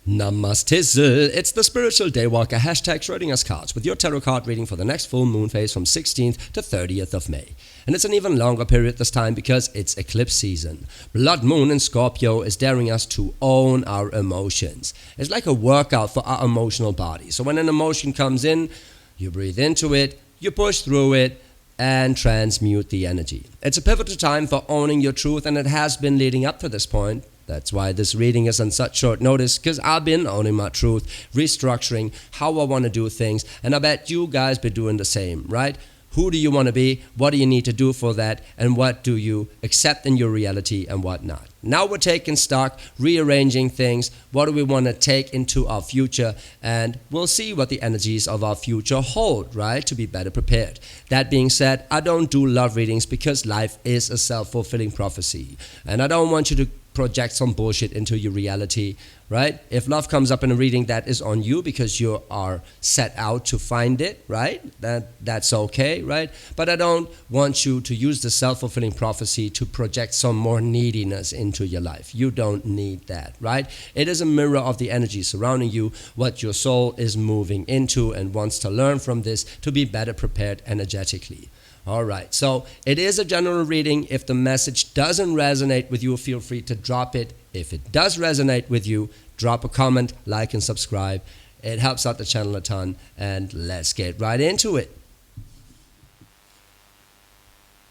Namaste. It's the Spiritual Daywalker, hashtag Schrodinger's cards, with your tarot card reading for the next full moon phase from 16th to 30th of May. And it's an even longer period this time because it's eclipse season. Blood moon in Scorpio is daring us to own our emotions. It's like a workout for our emotional body. So when an emotion comes in, you breathe into it, you push through it, and transmute the energy. It's a pivotal time for owning your truth, and it has been leading up to this point. That's why this reading is on such short notice, because I've been owning my truth, restructuring how I want to do things, and I bet you guys be doing the same, right? Who do you want to be? What do you need to do for that? And what do you accept in your reality and what not? Now we're taking stock, rearranging things. What do we want to take into our future? And we'll see what the energies of our future hold, right? To be better prepared. That being said, I don't do love readings because life is a self-fulfilling prophecy. And I don't want you to project some bullshit into your reality, right? If love comes up in a reading, that is on you because you are set out to find it, right? That's okay, right? But I don't want you to use the self-fulfilling prophecy to project some more neediness into your life. You don't need that, right? It is a mirror of the energy surrounding you, what your soul is moving into and wants to learn from this to be better prepared energetically. All right, so it is a general reading. If the message doesn't resonate with you, feel free to drop it. If it does resonate with you, drop a comment, like, and subscribe. It helps out the channel a ton, and let's get right into it.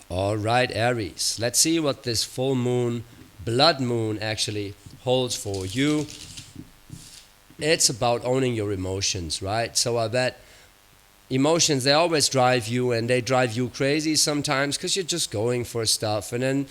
All right, Aries, let's see what this full moon, blood moon, actually holds for you. It's about owning your emotions, right? So I bet emotions, they always drive you, and they drive you crazy sometimes because you're just going for stuff and then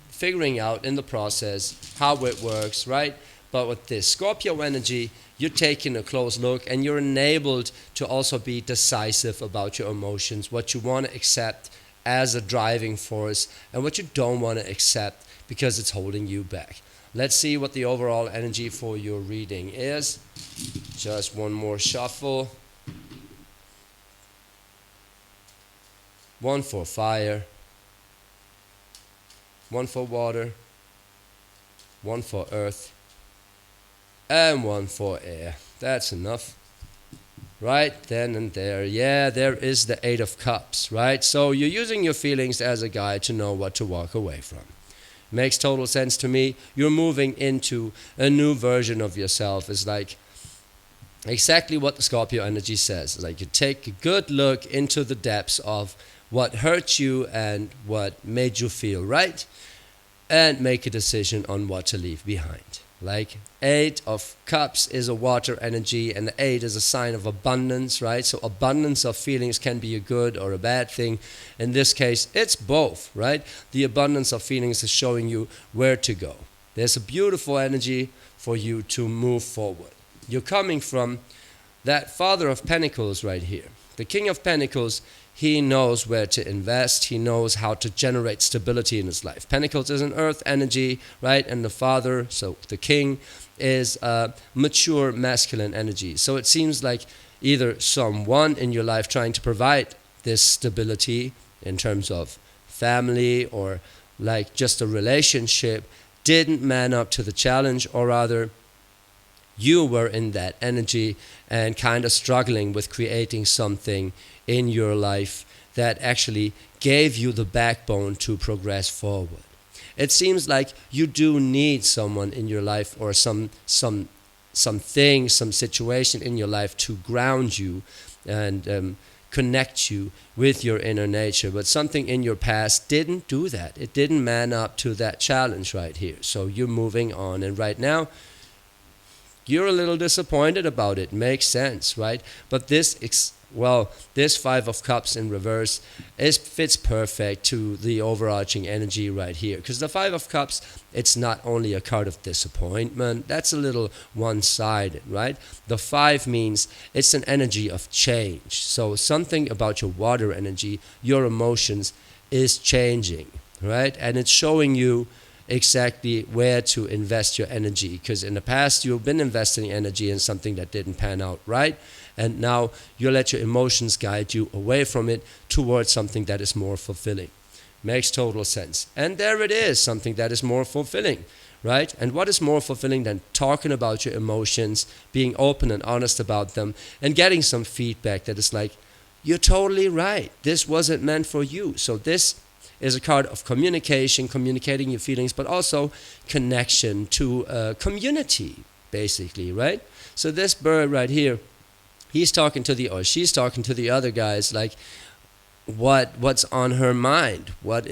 figuring out in the process how it works, right? But with this Scorpio energy, you're taking a close look and you're enabled to also be decisive about your emotions, what you want to accept as a driving force and what you don't want to accept because it's holding you back. Let's see what the overall energy for your reading is. Just one more shuffle. One for fire, one for water, one for earth, and one for air. That's enough. Right then and there. Yeah, there is the Eight of Cups, right? So you're using your feelings as a guide to know what to walk away from. Makes total sense to me. You're moving into a new version of yourself. It's like exactly what the Scorpio energy says. It's like you take a good look into the depths of what hurt you and what made you feel right, and make a decision on what to leave behind. Like Eight of Cups is a water energy, and the Eight is a sign of abundance, right? So abundance of feelings can be a good or a bad thing. In this case, it's both, right? The abundance of feelings is showing you where to go. There's a beautiful energy for you to move forward. You're coming from that Father of Pentacles right here. The King of Pentacles, he knows where to invest. He knows how to generate stability in his life. Pentacles is an earth energy, right? And the Father, so the King, is a mature masculine energy. So it seems like either someone in your life trying to provide this stability in terms of family or like just a relationship didn't man up to the challenge, or rather you were in that energy and kind of struggling with creating something in your life that actually gave you the backbone to progress forward. It seems like you do need someone in your life or something, some situation in your life to ground you and connect you with your inner nature. But something in your past didn't do that. It didn't man up to that challenge right here. So you're moving on, and right now you're a little disappointed about it. Makes sense, right? But this Five of Cups in reverse fits perfect to the overarching energy right here. Because the Five of Cups, it's not only a card of disappointment. That's a little one-sided, right? The Five means it's an energy of change. So something about your water energy, your emotions, is changing, right? And it's showing you exactly where to invest your energy, because in the past you've been investing energy in something that didn't pan out right, and now you let your emotions guide you away from it towards something that is more fulfilling. Makes total sense. And there it is, something that is more fulfilling, right? And what is more fulfilling than talking about your emotions, being open and honest about them, and getting some feedback that is like, you're totally right. This wasn't meant for you. So this is a card of communication, communicating your feelings, but also connection to a community, basically, right? So this bird right here, he's talking to or she's talking to the other guys, like what's on her mind, what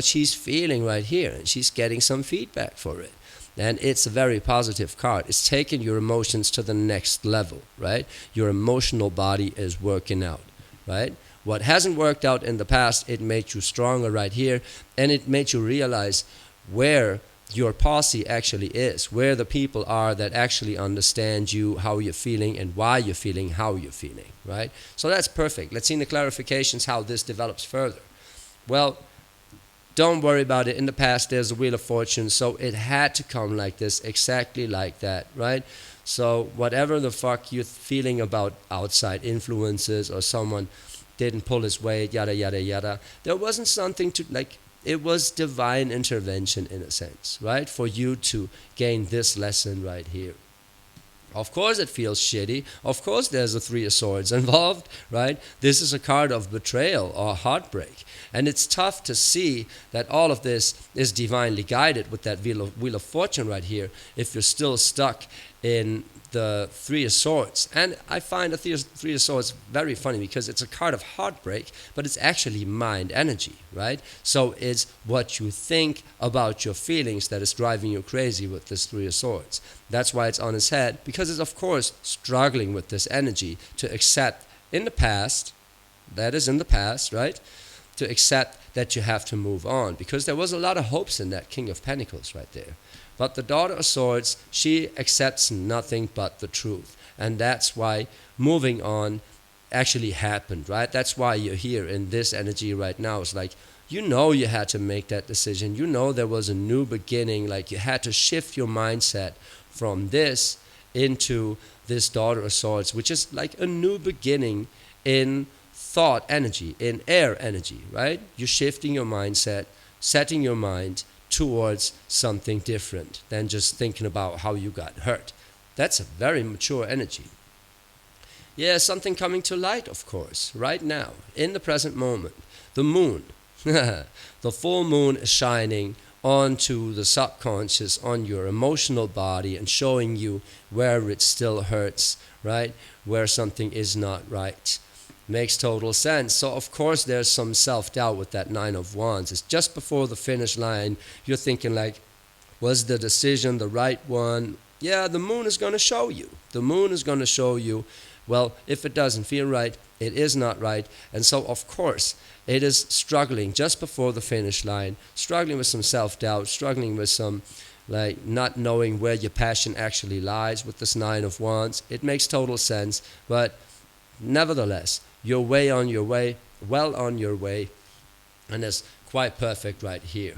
she's feeling right here, and she's getting some feedback for it. And it's a very positive card. It's taking your emotions to the next level, right? Your emotional body is working out, right? What hasn't worked out in the past, it made you stronger right here, and it made you realize where your posse actually is, where the people are that actually understand you, how you're feeling, and why you're feeling how you're feeling, right? So that's perfect. Let's see in the clarifications how this develops further. Well, don't worry about it. In the past, there's a Wheel of Fortune, so it had to come like this, exactly like that, right? So whatever the fuck you're feeling about outside influences or someone didn't pull his weight, yada, yada, yada, there wasn't something to, like, it was divine intervention in a sense, right? For you to gain this lesson right here. Of course it feels shitty. Of course there's a Three of Swords involved, right? This is a card of betrayal or heartbreak. And it's tough to see that all of this is divinely guided with that Wheel of Fortune right here if you're still stuck in the Three of Swords. And I find the Three of Swords very funny because it's a card of heartbreak, but it's actually mind energy, right? So it's what you think about your feelings that is driving you crazy with this Three of Swords. That's why it's on his head, because it's of course struggling with this energy to accept in the past, that is in the past, right? To accept that you have to move on, because there was a lot of hopes in that King of Pentacles right there. But the Daughter of Swords, she accepts nothing but the truth. And that's why moving on actually happened, right? That's why you're here in this energy right now. It's like, you know you had to make that decision. You know there was a new beginning. Like you had to shift your mindset from this into this Daughter of Swords, which is like a new beginning in thought energy, in air energy, right? You're shifting your mindset, setting your mind towards something different than just thinking about how you got hurt. That's a very mature energy. Yeah, something coming to light, of course, right now, in the present moment. The moon, the full moon is shining onto the subconscious, on your emotional body, and showing you where it still hurts, right? Where something is not right. Makes total sense. So of course there's some self-doubt with that Nine of Wands. It's just before the finish line. You're thinking like, was the decision the right one? Yeah, the moon is going to show you. The moon is going to show you, well, if it doesn't feel right, it is not right. And so of course it is struggling just before the finish line, struggling with some self-doubt, struggling with some like not knowing where your passion actually lies with this Nine of Wands. It makes total sense, but nevertheless, you're well on your way, and it's quite perfect right here.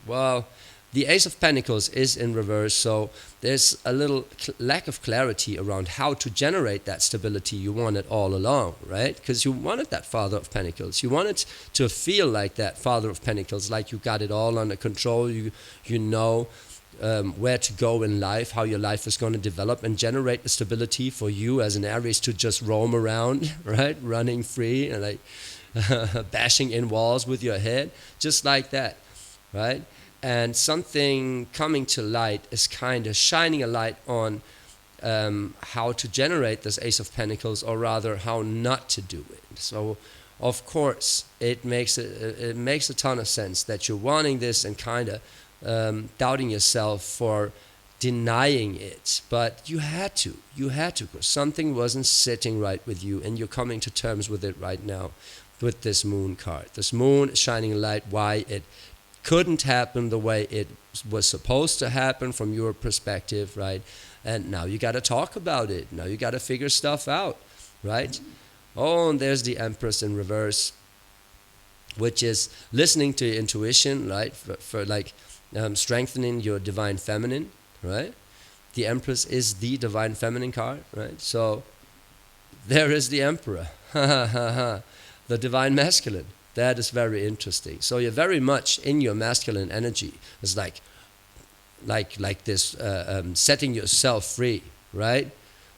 Well, the Ace of Pentacles is in reverse, so there's a little lack of clarity around how to generate that stability you wanted all along, right? Because you wanted that Father of Pentacles. You wanted to feel like that Father of Pentacles, like you got it all under control. You know where to go in life, how your life is going to develop, and generate the stability for you as an Aries to just roam around, right? Running free and like bashing in walls with your head, just like that, right? And something coming to light is kind of shining a light on how to generate this Ace of Pentacles, or rather how not to do it. So of course it makes a ton of sense that you're wanting this and kind of doubting yourself for denying it, but you had to, because something wasn't sitting right with you, and you're coming to terms with it right now with this moon card. This moon is shining a light why it couldn't happen the way it was supposed to happen from your perspective, right? And now you got to talk about it. Now you got to figure stuff out, right? Oh, and there's the Empress in reverse, which is listening to your intuition, right? For like strengthening your divine feminine, right? The Empress is the divine feminine card, right? So there is the Emperor, the divine masculine. That is very interesting. So you're very much in your masculine energy. It's like like this setting yourself free, right?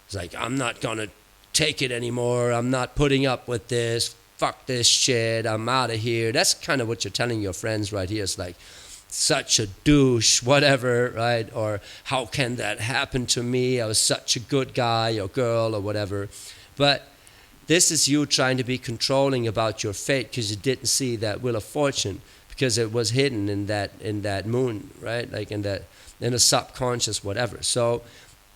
It's like, I'm not gonna take it anymore. I'm not putting up with this. Fuck this shit. I'm out of here. That's kind of what you're telling your friends right here. It's like, such a douche, whatever, right? Or how can that happen to me? I was such a good guy or girl or whatever. But this is you trying to be controlling about your fate because you didn't see that wheel of fortune because it was hidden in that moon, right? Like in the subconscious, whatever. So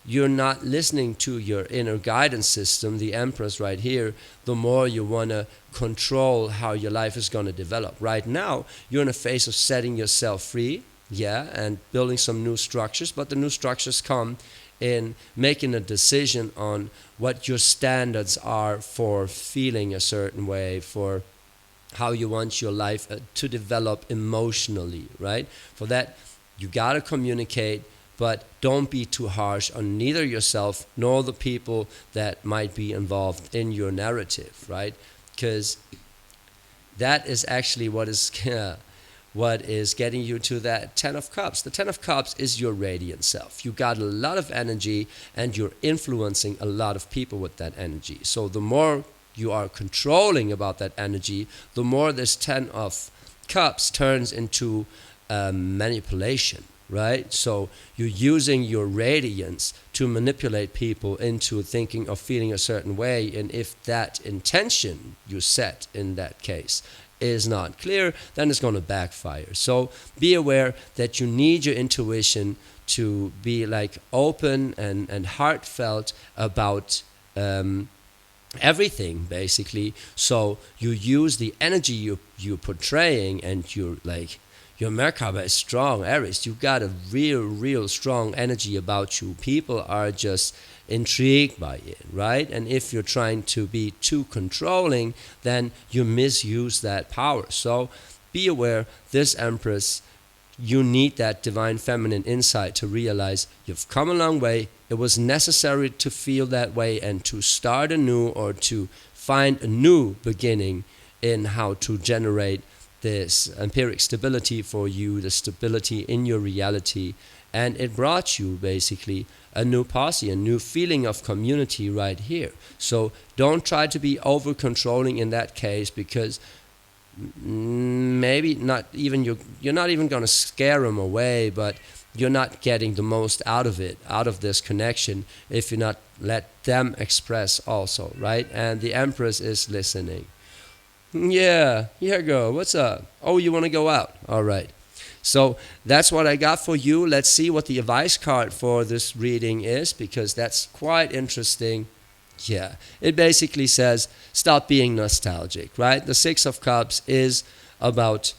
you're not listening to your inner guidance system, the Empress right here, the more you want to control how your life is going to develop. Right now, you're in a phase of setting yourself free, yeah, and building some new structures, but the new structures come in making a decision on what your standards are for feeling a certain way, for how you want your life to develop emotionally, right? For that, you got to communicate, but don't be too harsh on neither yourself nor the people that might be involved in your narrative, right? Because that is actually what is getting you to that Ten of Cups. The Ten of Cups is your radiant self. You got a lot of energy and you're influencing a lot of people with that energy. So the more you are controlling about that energy, the more this Ten of Cups turns into manipulation. Right? So you're using your radiance to manipulate people into thinking or feeling a certain way, and if that intention you set in that case is not clear, then it's going to backfire. So be aware that you need your intuition to be like open and heartfelt about everything, basically. So you use the energy you're portraying, and you're like, your Merkaba is strong, Aries. You got a real strong energy about you. People are just intrigued by it, right? And if you're trying to be too controlling, then you misuse that power. So be aware, this Empress, you need that divine feminine insight to realize you've come a long way. It was necessary to feel that way and to start anew, or to find a new beginning in how to generate this empiric stability for you, the stability in your reality. And it brought you basically a new posse, a new feeling of community right here. So don't try to be over controlling in that case, because maybe not even you're not even going to scare them away, but you're not getting the most out of it, out of this connection, if you not let them express also, right? And the Empress is listening. Yeah, here go. What's up? Oh, you want to go out? All right. So that's what I got for you. Let's see what the advice card for this reading is, because that's quite interesting. Yeah, it basically says stop being nostalgic, right? The Six of Cups is about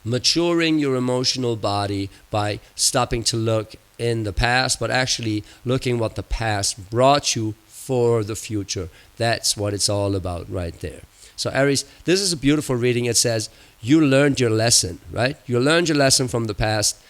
maturing your emotional body by stopping to look in the past, but actually looking what the past brought you for the future. That's what it's all about right there. So Aries, this is a beautiful reading. It says you learned your lesson, right? You learned your lesson from the past,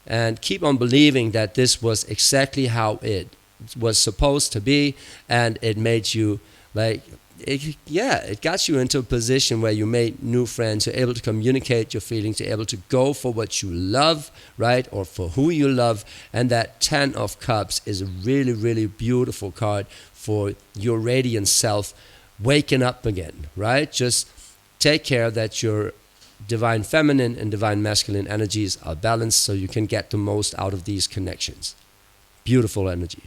and keep on believing that this was exactly how it was supposed to be, and it made you like, it got you into a position where you made new friends. You're able to communicate your feelings. You're able to go for what you love, right? Or for who you love. And that Ten of Cups is a really beautiful card for your radiant self waking up again, right? Just take care that your divine feminine and divine masculine energies are balanced so you can get the most out of these connections. Beautiful energy.